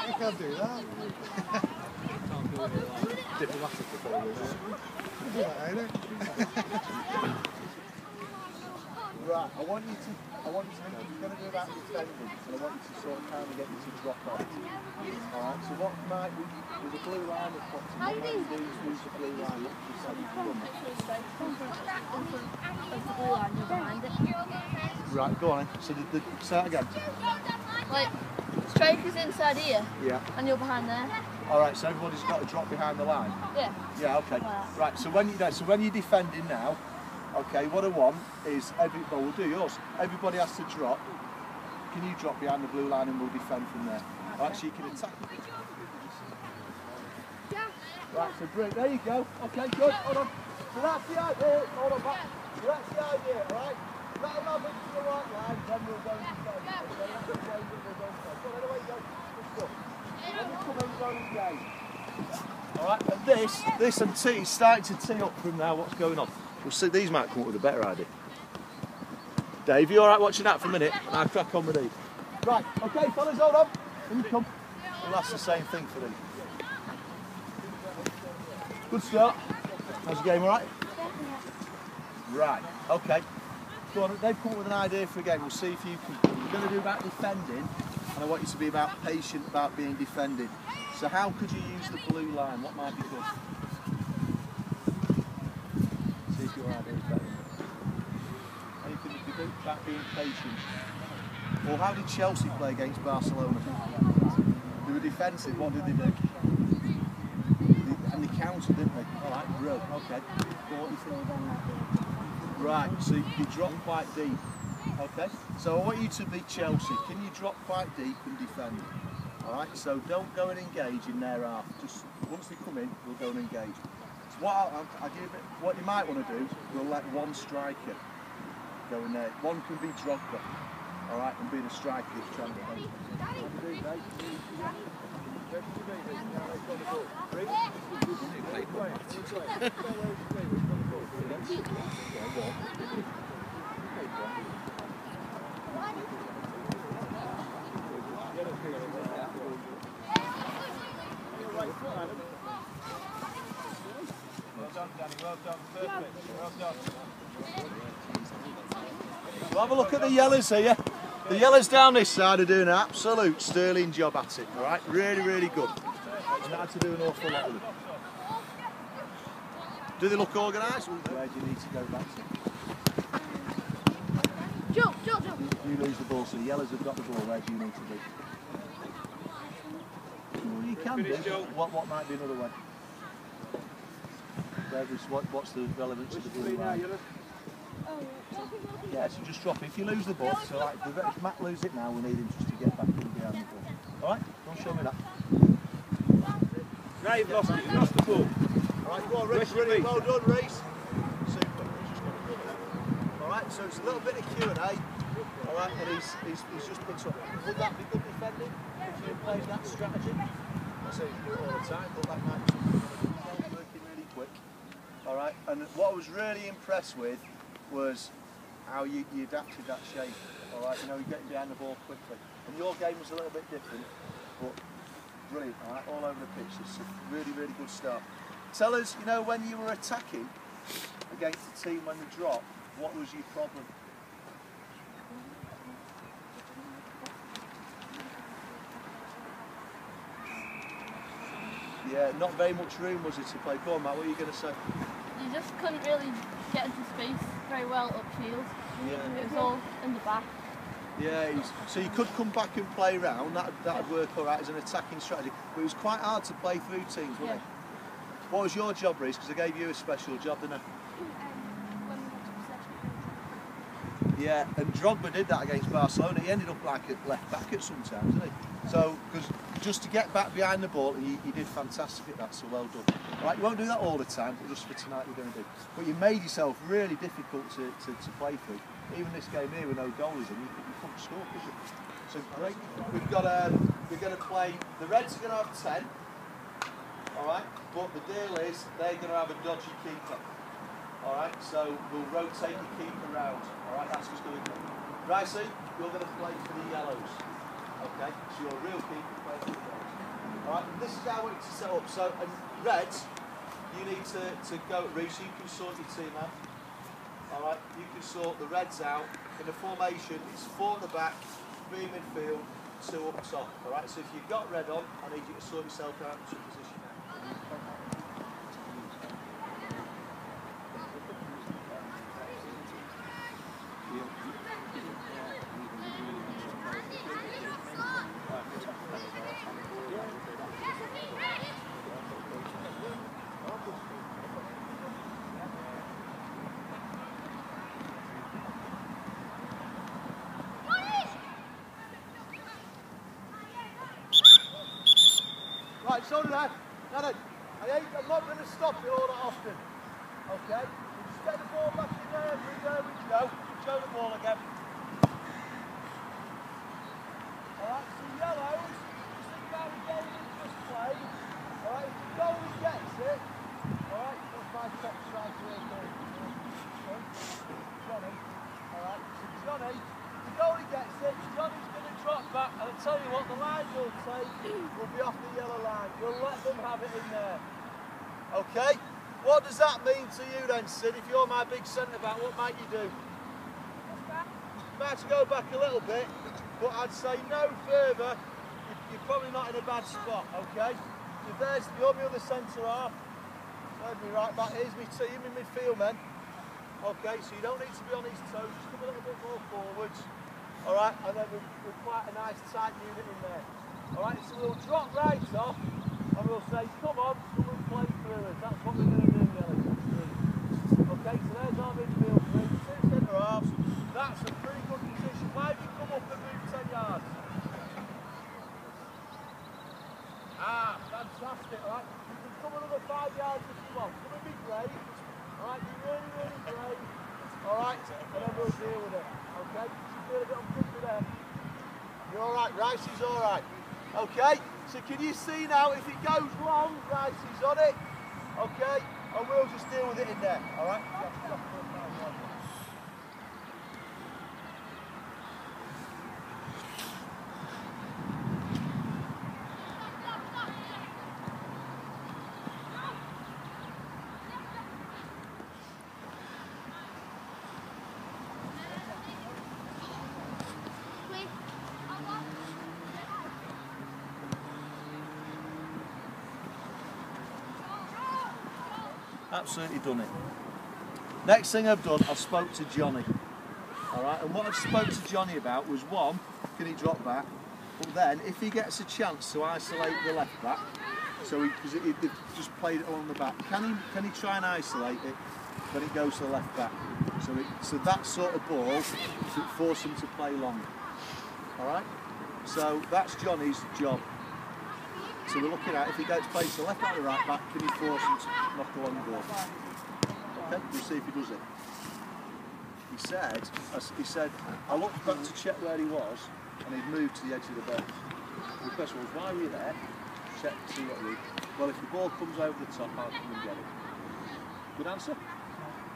You can't do that. Diplomatic probably. Do that, ain't it? Right, I want you to think you're going to do about defending, and I want you to sort of kind of get you to drop off. Alright, so what might we, there's a blue line at Foxton, what might you do to use the blue line? What you say you can run? Right, go on then. So say that again. Like, striker's inside here, yeah, and you're behind there. Alright, so everybody's got to drop behind the line? Yeah. Yeah, okay. Right, so when you're defending now, okay, what I want is, we'll do yours. Everybody has to drop. Can you drop behind the blue line and we'll defend from there? Right, so you can attack. Right, so great, there you go. Okay, good, hold on. So that's the idea, hold on back. So that's the idea, alright? Let them have it to the right line, then we'll go and defend. Okay, that's the way that we'll go and defend. Go on, anyway, go. Good stuff. Then you come in and go and engage. Alright, and this and T is starting to tee up from now, what's going on? We'll see, these might come up with a better idea. Dave, you alright watching that for a minute? And I'll crack on with these. Right, okay fellas, hold on. In you come. Well, that's the same thing for these. Good start. How's the game, alright? Right, okay. Go on, they've come up with an idea for a game. We'll see if you can. We're going to do about defending, and I want you to be about patient about being defended. So how could you use the blue line? What might be good? See if your idea is better. Anything you could do about being patient. Or how did Chelsea play against Barcelona? They were defensive, what did they do? And they countered, didn't they? Alright, brilliant, okay. So what do you think? Right, so you drop quite deep. Okay, so I want you to be Chelsea. Can you drop quite deep and defend? Alright, so don't go and engage in their half. Just once they come in, we'll go and engage. So what you might want to do, we'll let one striker go in there. One can be Drogba, alright, and be the striker that's trying to defend. Well done, Danny, well done, perfect, well done. We'll have a look at the yellows here. The yellows down this side are doing an absolute sterling job at it, alright? Really, really good. Started to do an awful lot of them. Do they look organised? Where do you need to go back to? Jump. You lose the ball, so the yellows have got the ball. Where do you need to be? Well, you can do. What might be another way? What's the relevance of the blue line? Yeah, so just drop it. If you lose the ball, so like if Matt loses it now, we need him just to get back in behind the ball. Alright, don't show me that. Now you've lost it, you've lost the ball. Alright, go on, Reece. Well done, Reece. Super. Alright, so it's a little bit of Q&A. Alright, and he's just picked up. Would that be good defending if you played that strategy? I say you do it all the time, but that might be something working really quick. Alright, and what I was really impressed with was how you adapted that shape. Alright, you know, you're getting behind the ball quickly. And your game was a little bit different, but brilliant, alright, all over the pitch. It's a really, really good start. Tell us, you know, when you were attacking against the team when they dropped, what was your problem? Yeah, not very much room was it to play. Go on, Matt, what are you going to say? You just couldn't really get into space very well upfield. Yeah. It was all in the back. Yeah, so you could come back and play round, that'd work alright as an attacking strategy, but it was quite hard to play through teams, wasn't it? What was your job, Reece? Because I gave you a special job, didn't I? Yeah, and Drogba did that against Barcelona. He ended up like a left back at sometimes, didn't he? So, because just to get back behind the ball, he did fantastic at that, so well done. Right, you won't do that all the time, but just for tonight you're going to do. But you made yourself really difficult to play through. Even this game here with no goalies in, you couldn't score, could you? So great. We're going to play. The Reds are going to have 10. All right. But the deal is they're going to have a dodgy keeper. All right. So we'll rotate the keeper round. All right. That's what's going to go. Ricey, you're going to play for the yellows. Okay. So you're a real keeper. Play for the yellows. Alright, this is how I want you to set up. So, and reds, you need to go at Reece, you can sort your team out. Alright, you can sort the reds out. In the formation, it's 4 at the back, 3 in midfield, 2 up top. Alright, so if you've got red on, I need you to sort yourself out into a position. Right, so that. Now then, I'm not going to stop it all that often. Okay? Just get the ball back in there, there we go. Show the ball again. Alright, so yellows, just think about the game we just played. Alright, if the goalie gets it, alright, that's my top striker here. Johnny. Alright, so Johnny, if the goalie gets it, Johnny's going to drop back, and I'll tell you what, the line will take will be off the yellow line. We'll let them have it in there. Okay? What does that mean to you then, Sid? If you're my big centre back, what might you do? Might to go back a little bit, but I'd say no further. You're probably not in a bad spot, okay? If there's you're my other centre half, there's me right back. Here's my team in midfield, men. Okay, so you don't need to be on his toes. Just come a little bit more forwards. All right, and then we're quite a nice tight unit in there. All right, so we'll drop right off, and we'll say, come on and play through us. That's what we're going to do, Nelly. Okay, so there's our midfield three, 2 centre halves. That's a pretty good position. Why have you come up and move 10 yards? Ah, fantastic, all right? You can come another 5 yards if you want. Come and be brave. All right, be really, really brave. All right, and then we'll deal with it. Okay, you feel a bit uncomfortable there. You're all right, Ricey's all right. Okay, so can you see now if it goes long, Ricey's on it. Okay, and we'll just deal with it in there. All right. Absolutely done it. Next thing I've done, I've spoke to Johnny. Alright, and what I spoke to Johnny about was one, can he drop back? But then, if he gets a chance to isolate the left back, so because they've just played it along the back, can he try and isolate it when it goes to the left back? So that sort of ball to force him to play long. Alright? So that's Johnny's job. So we're looking at if he gets placed to the left back or the right back, can he force him to knock the long ball? Okay, we'll see if he does it. He said, I looked back to check where he was, and he'd moved to the edge of the box. The question was, why were you there? Check to see what he. Well, if the ball comes over the top, I'll come and get it. Good answer?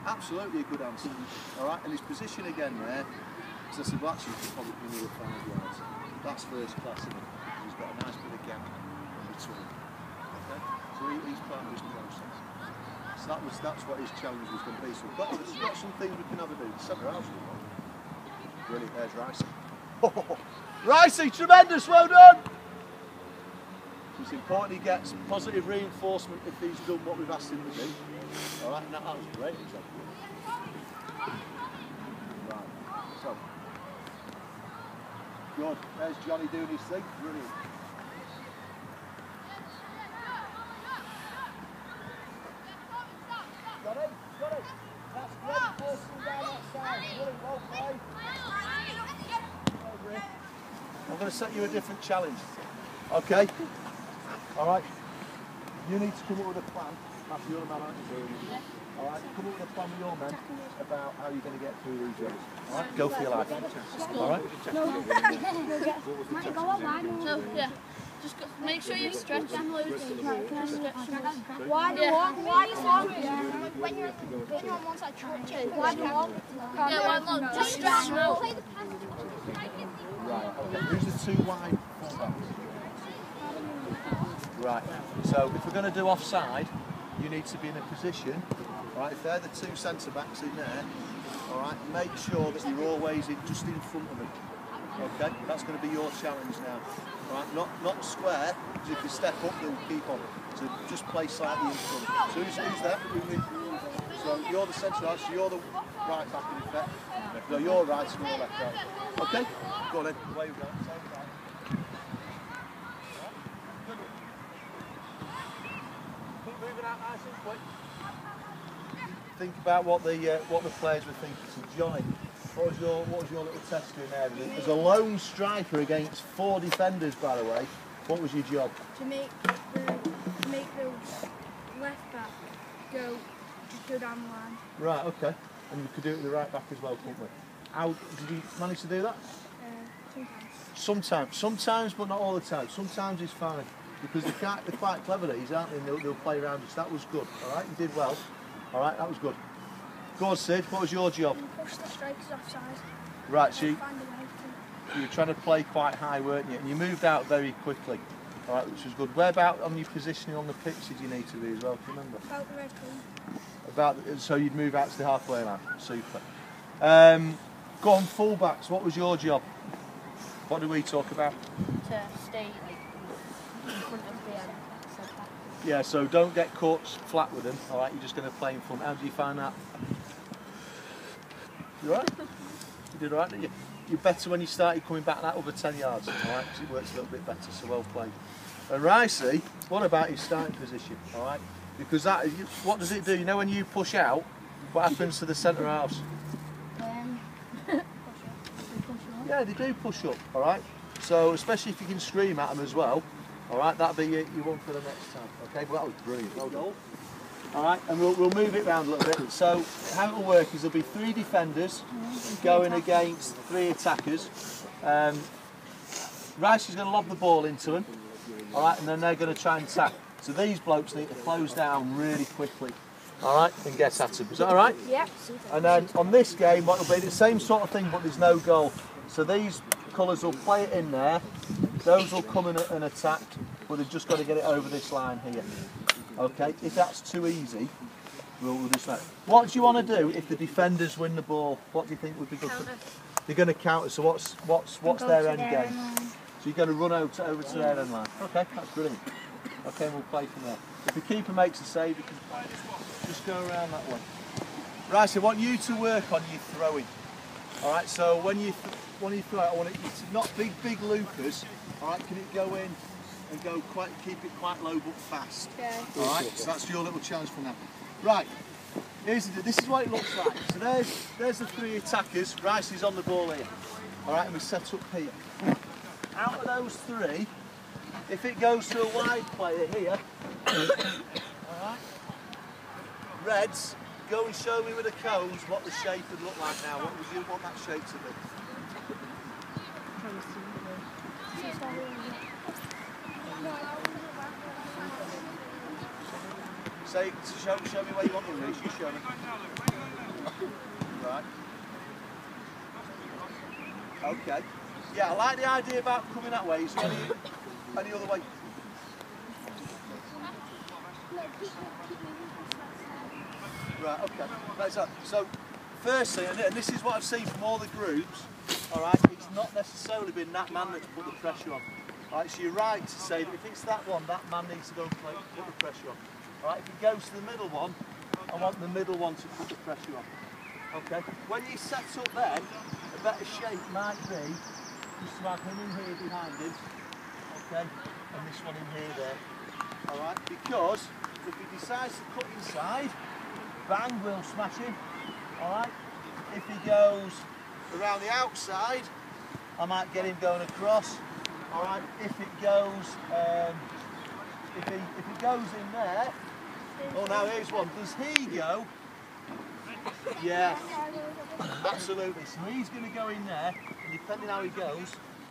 Absolutely a good answer. All right, and his position again there. So I said, well, actually, he's probably another 5 yards. That's first class, isn't it? He's got a nice bit of gap. Okay? So he's part of his process. So that's what his challenge was going to be. So we've got some things we can have a do. Centre house. Brilliant, there's Ricey. Oh, Ricey, tremendous, well done! So it's important he gets positive reinforcement if he's done what we've asked him to do. Alright, that was great. Right, so. Good, there's Johnny doing his thing, brilliant. That's great, forcing down that side. Really well played. I'm going to set you a different challenge. Okay? Alright. You need to come up with a plan. That's your man, aren't you? Alright, come up with a plan with your men about how you're going to get through these jobs. Alright? Go for your life. Alright? No, yeah. Just make sure you stretch them loads. Why do you walk? When you're on one side, why do you walk? Yeah, why not? Just stretch them out. Right, okay. Who's the 2 wide fullbacks? Right, so if we're going to do offside, you need to be in a position, right, if they're the two centre-backs in there, all right, make sure that you're always just in front of them. Okay, that's going to be your challenge now. All right, not square, because if you step up, they'll keep on. So just play slightly in front. So who's there? So you're the centre-half, so you're the right back in effect. No, you're right, so you're left out. Okay, go on then. Away we go. Same time. Keep moving out nice and quick. Think about what the players were thinking. So Johnny, what was your little test doing there? As a lone striker against 4 defenders, by the way, what was your job? To make the left back go down the line. Right, okay. And you could do it with the right back as well, couldn't we? How did you manage to do that? Sometimes. Sometimes, but not all the time. Sometimes it's fine because they're quite clever at these, aren't they? And they'll play around us. That was good. All right, you did well. All right, that was good. Go on, Sid. What was your job? Push the strikers offside. Right, so you Find a way to. were trying to play quite high, weren't you? And you moved out very quickly. All right, which was good. Where about on your positioning on the pitch did you need to be as well? Do you remember? About the red colour. So you'd move out to the halfway line. Super. Go on, fullbacks. What was your job? What did we talk about? To stay like in front of the centre-back. Yeah, so don't get caught flat with them. All right, you're just going to play in front. How did you find that? You all right? You did all right, didn't you? You're better when you started coming back that over 10 yards. All right, because it works a little bit better. So well played. And Ricey, what about his starting position? All right, because what does it do? You know, when you push out, what happens to the centre halves? Yeah, they do push up, all right? So, especially if you can scream at them as well, all right, that'll be your one for the next time, okay? Well, that was brilliant, well done. All right, and we'll move it around a little bit. So, how it'll work is there'll be 3 defenders going against 3 attackers. Rice is going to lob the ball into them, all right, and then they're going to try and tack. So these blokes need to close down really quickly, all right, and get at them. Is that all right? Yep. And then on this game, what will be the same sort of thing, but there's no goal. So these colours will play it in there, those will come in and attack, but they've just got to get it over this line here. Okay, if that's too easy, we'll just that. What do you want to do if the defenders win the ball? What do you think would be good? They're going to counter, so what's their end game? So you're going to run over to their end line. Okay, that's brilliant. Okay, we'll play from there. If the keeper makes a save, you can just go around that way. Right, so I want you to work on your throwing. All right, so when you throw it, I want it to not big loopers. All right, can it go in and go keep it quite low but fast? Yeah. All right, so that's your little challenge for now. Right, this is what it looks like. So there's the 3 attackers. Rice is on the ball here. All right, and we set up here. Out of those 3, if it goes to a wide player here, all right, Reds, go and show me with the cones what the shape would look like now. What would you want that shape to be? Say, show me where you want the reach. You show me. Right. Okay. Yeah, I like the idea about coming that way. Is there any other way? Right, okay. Right, so firstly, and this is what I've seen from all the groups, all right, it's not necessarily been that man that's put the pressure on. All right, so you're right to say that if it's that one, that man needs to go and put the pressure on. All right, if it goes to the middle one, I want the middle one to put the pressure on. Okay? When you set up then, a better shape might be just to have him in here behind him, okay, and this one in here there. All right, because if he decides to cut inside, bang, we'll smash him. Alright? If he goes around the outside, I might get him going across. Alright? If it goes if it goes in there, oh now here's one. Does he go? Yeah. Absolutely. So he's gonna go in there, and depending how he goes,